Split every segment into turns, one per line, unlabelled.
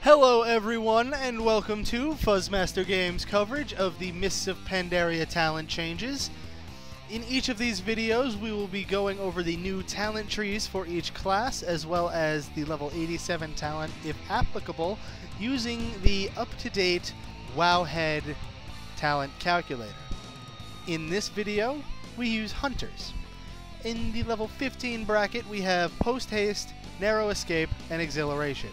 Hello everyone, and welcome to Fuzzmaster Games' coverage of the Mists of Pandaria talent changes. In each of these videos, we will be going over the new talent trees for each class, as well as the level 87 talent, if applicable, using the up-to-date Wowhead talent calculator. In this video, we use Hunters. In the level 15 bracket, we have Post Haste, Narrow Escape, and Exhilaration.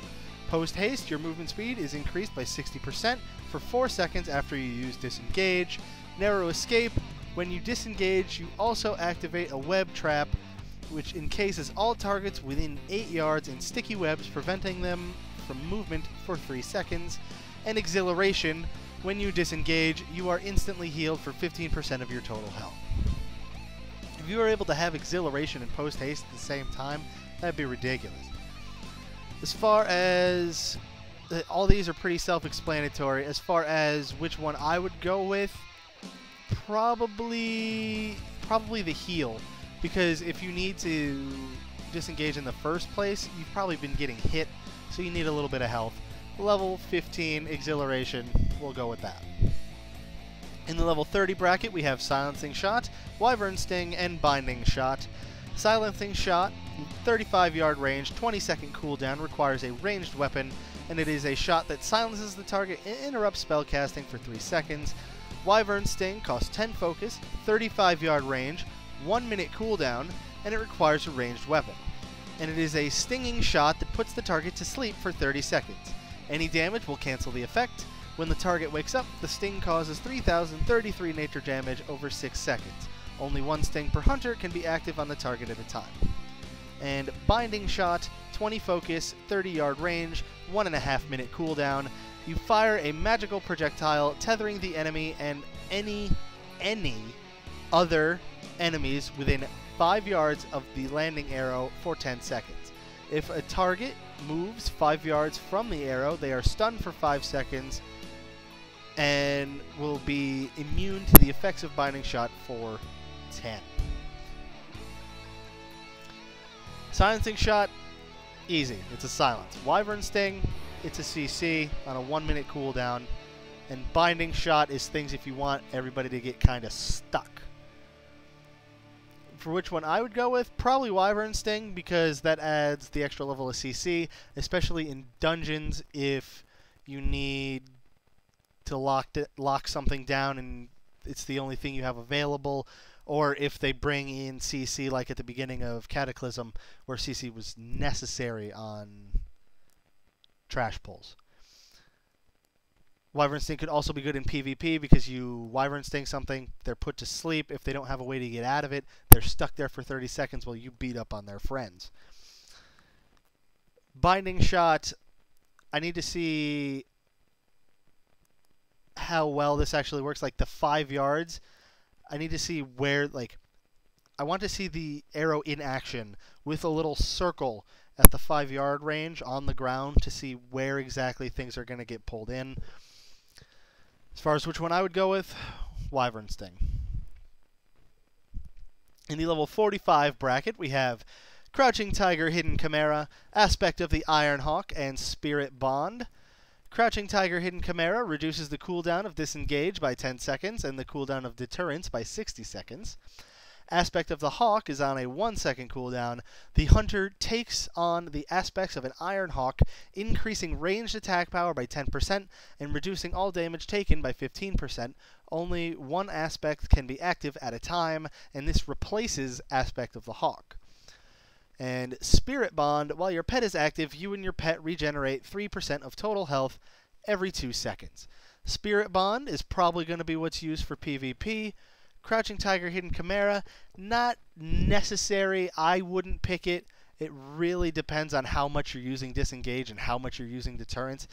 Post Haste, your movement speed is increased by 60% for 4 seconds after you use Disengage. Narrow Escape, when you disengage, you also activate a web trap, which encases all targets within 8 yards in sticky webs, preventing them from movement for 3 seconds. And Exhilaration, when you disengage, you are instantly healed for 15% of your total health. If you were able to have Exhilaration and Post Haste at the same time, that'd be ridiculous. As far as all these are pretty self-explanatory. As far as which one I would go with, probably the heal, because if you need to disengage in the first place, you've probably been getting hit, so you need a little bit of health. Level 15 Exhilaration, we'll go with that. In the level 30 bracket, we have Silencing Shot, Wyvern Sting, and Binding Shot. Silencing Shot, 35-yard range, 20-second cooldown, requires a ranged weapon, and it is a shot that silences the target and interrupts spellcasting for 3 seconds. Wyvern Sting costs 10 focus, 35-yard range, 1-minute cooldown, and it requires a ranged weapon. And it is a stinging shot that puts the target to sleep for 30 seconds. Any damage will cancel the effect. When the target wakes up, the sting causes 3,033 nature damage over 6 seconds. Only 1 sting per hunter can be active on the target at a time. And Binding Shot, 20 focus, 30-yard range, 1.5-minute cooldown. You fire a magical projectile tethering the enemy and any other enemies within 5 yards of the landing arrow for 10 seconds. If a target moves 5 yards from the arrow, they are stunned for 5 seconds and will be immune to the effects of Binding Shot for 10. Silencing Shot, easy. It's a silence. Wyvern Sting, it's a CC on a 1-minute cooldown. And Binding Shot is things if you want everybody to get kind of stuck. For which one I would go with, probably Wyvern Sting, because that adds the extra level of CC, especially in dungeons if you need to lock something down and it's the only thing you have available, or if they bring in CC like at the beginning of Cataclysm, where CC was necessary on trash pulls. Wyvern Sting could also be good in PvP because you Wyvern Sting something, they're put to sleep. If they don't have a way to get out of it, they're stuck there for 30 seconds while you beat up on their friends. Binding Shot, I need to see how well this actually works, like the 5 yards. I need to see where, like, I want to see the arrow in action with a little circle at the 5-yard range on the ground to see where exactly things are going to get pulled in. As far as which one I would go with, Wyvern Sting. In the level 45 bracket, we have Crouching Tiger, Hidden Chimera, Aspect of the Iron Hawk, and Spirit Bond. Crouching Tiger, Hidden Chimera reduces the cooldown of Disengage by 10 seconds and the cooldown of Deterrence by 60 seconds. Aspect of the Hawk is on a 1-second cooldown. The Hunter takes on the aspects of an Iron Hawk, increasing ranged attack power by 10% and reducing all damage taken by 15%. Only one aspect can be active at a time, and this replaces Aspect of the Hawk. And Spirit Bond, while your pet is active, you and your pet regenerate 3% of total health every 2 seconds. Spirit Bond is probably going to be what's used for PvP. Crouching Tiger, Hidden Chimera, not necessary. I wouldn't pick it. It really depends on how much you're using Disengage and how much you're using Deterrence.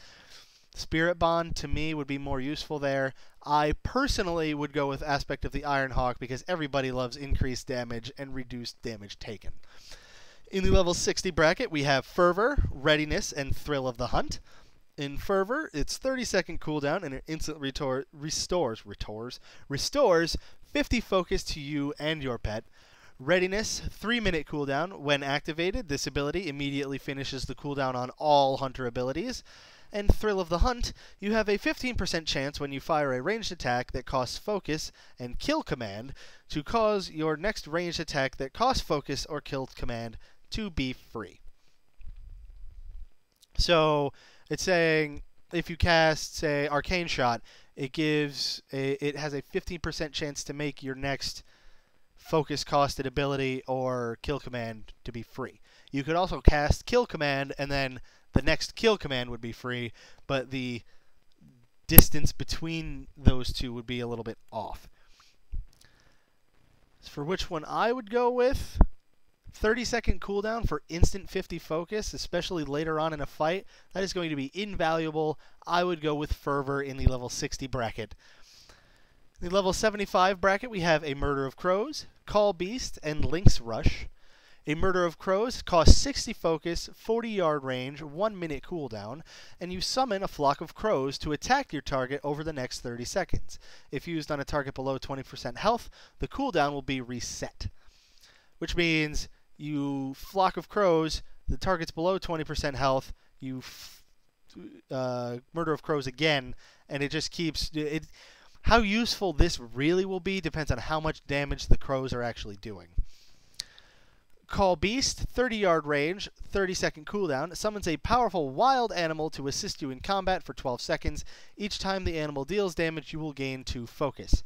Spirit Bond, to me, would be more useful there. I personally would go with Aspect of the Iron Hawk because everybody loves increased damage and reduced damage taken. In the level 60 bracket, we have Fervor, Readiness, and Thrill of the Hunt. In Fervor, it's 30-second cooldown, and it instantly restores 50 focus to you and your pet. Readiness, 3-minute cooldown. When activated, this ability immediately finishes the cooldown on all Hunter abilities. And Thrill of the Hunt, you have a 15% chance when you fire a ranged attack that costs Focus and Kill Command to cause your next ranged attack that costs Focus or Kill Command to be free. So it's saying if you cast, say, Arcane Shot, it has a 15% chance to make your next Focus costed ability or Kill Command to be free. You could also cast Kill Command, and then the next Kill Command would be free, but the distance between those two would be a little bit off. For which one I would go with, 30-second cooldown for instant 50 focus, especially later on in a fight. That is going to be invaluable. I would go with Fervor in the level 60 bracket. In the level 75 bracket, we have a Murder of Crows, Call Beast, and Lynx Rush. A Murder of Crows costs 60 focus, 40-yard range, 1-minute cooldown, and you summon a flock of crows to attack your target over the next 30 seconds. If used on a target below 20% health, the cooldown will be reset. Which means you flock of crows, the target's below 20% health, you Murder of Crows again, and it just keeps it. How useful this really will be depends on how much damage the crows are actually doing. Call Beast, 30-yard range, 30-second cooldown, summons a powerful wild animal to assist you in combat for 12 seconds. Each time the animal deals damage, you will gain 2 focus.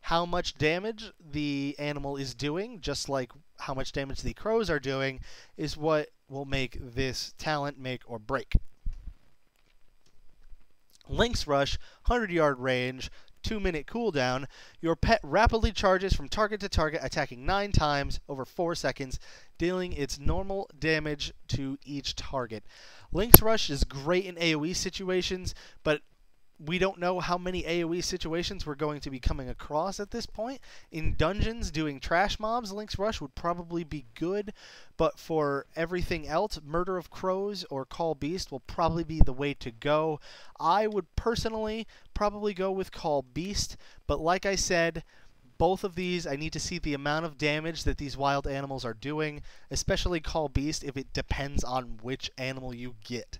How much damage the animal is doing, just like how much damage the crows are doing, is what will make this talent make or break. Lynx Rush, 100-yard range, 2-minute cooldown. Your pet rapidly charges from target to target, attacking 9 times over 4 seconds, dealing its normal damage to each target. Lynx Rush is great in AoE situations, but we don't know how many AoE situations we're going to be coming across at this point. In dungeons, doing trash mobs, Lynx Rush would probably be good, but for everything else, Murder of Crows or Call Beast will probably be the way to go. I would personally probably go with Call Beast, but like I said, both of these, I need to see the amount of damage that these wild animals are doing, especially Call Beast if it depends on which animal you get.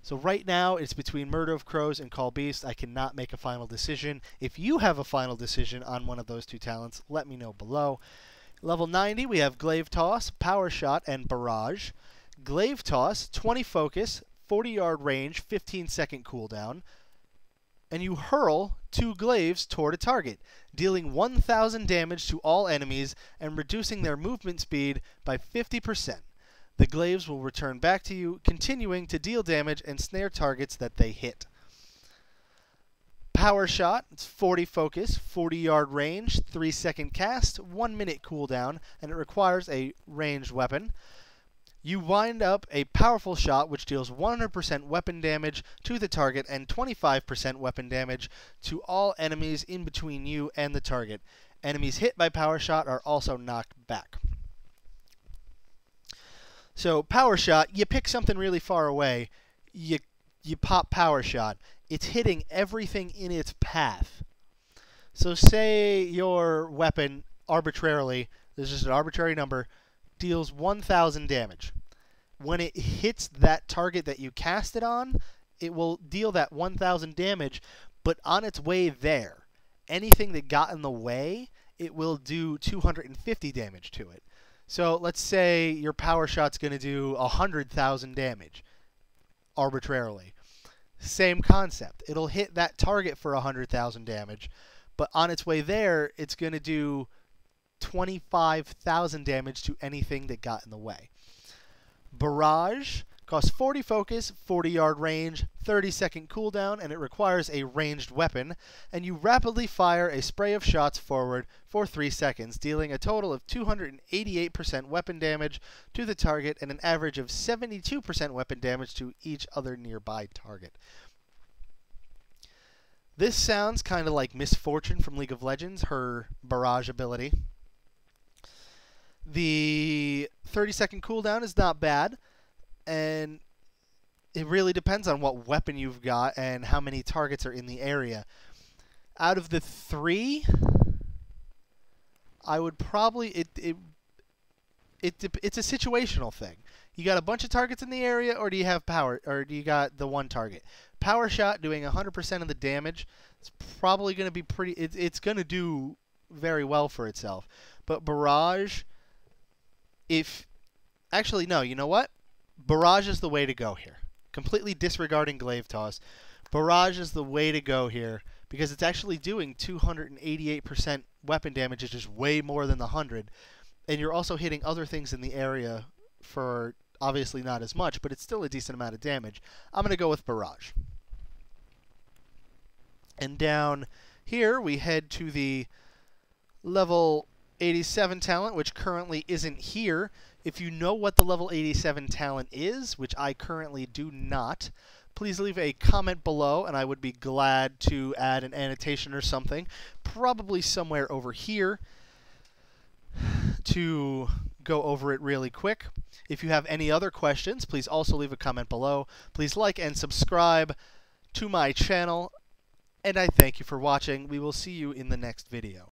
So right now, it's between Murder of Crows and Call Beast. I cannot make a final decision. If you have a final decision on one of those two talents, let me know below. Level 90, we have Glaive Toss, Power Shot, and Barrage. Glaive Toss, 20 focus, 40-yard range, 15-second cooldown. And you hurl 2 glaives toward a target, dealing 1,000 damage to all enemies and reducing their movement speed by 50%. The glaives will return back to you, continuing to deal damage and snare targets that they hit. Power Shot, it's 40 focus, 40-yard range, 3-second cast, 1-minute cooldown, and it requires a ranged weapon. You wind up a powerful shot which deals 100% weapon damage to the target and 25% weapon damage to all enemies in between you and the target. Enemies hit by Power Shot are also knocked back. So Power Shot, you pick something really far away, you pop Power Shot. It's hitting everything in its path. So say your weapon arbitrarily, there's just an arbitrary number, deals 1,000 damage. When it hits that target that you cast it on, it will deal that 1,000 damage, but on its way there, anything that got in the way, it will do 250 damage to it. So let's say your Power Shot's going to do 100,000 damage arbitrarily. Same concept. It'll hit that target for 100,000 damage, but on its way there, it's going to do 25,000 damage to anything that got in the way. Barrage costs 40 focus, 40-yard range, 30-second cooldown, and it requires a ranged weapon. And you rapidly fire a spray of shots forward for 3 seconds, dealing a total of 288% weapon damage to the target and an average of 72% weapon damage to each other nearby target. This sounds kind of like Misfortune from League of Legends, her barrage ability. The 30-second cooldown is not bad, and it really depends on what weapon you've got and how many targets are in the area. Out of the 3, I would probably it's a situational thing. You got a bunch of targets in the area, or do you have power, or do you got the one target? Power shot doing 100% of the damage. It's probably going to be pretty. It's going to do very well for itself. But barrage, if actually no, you know what? Barrage is the way to go here. Completely disregarding glaive toss, barrage is the way to go here because it's actually doing 288% weapon damage, which is way more than the 100. And you're also hitting other things in the area for obviously not as much, but it's still a decent amount of damage. I'm going to go with barrage. And down here, we head to the level 87 talent, which currently isn't here. If you know what the level 87 talent is, which I currently do not, please leave a comment below, and I would be glad to add an annotation or something, probably somewhere over here, to go over it really quick. If you have any other questions, please also leave a comment below. Please like and subscribe to my channel, and I thank you for watching. We will see you in the next video.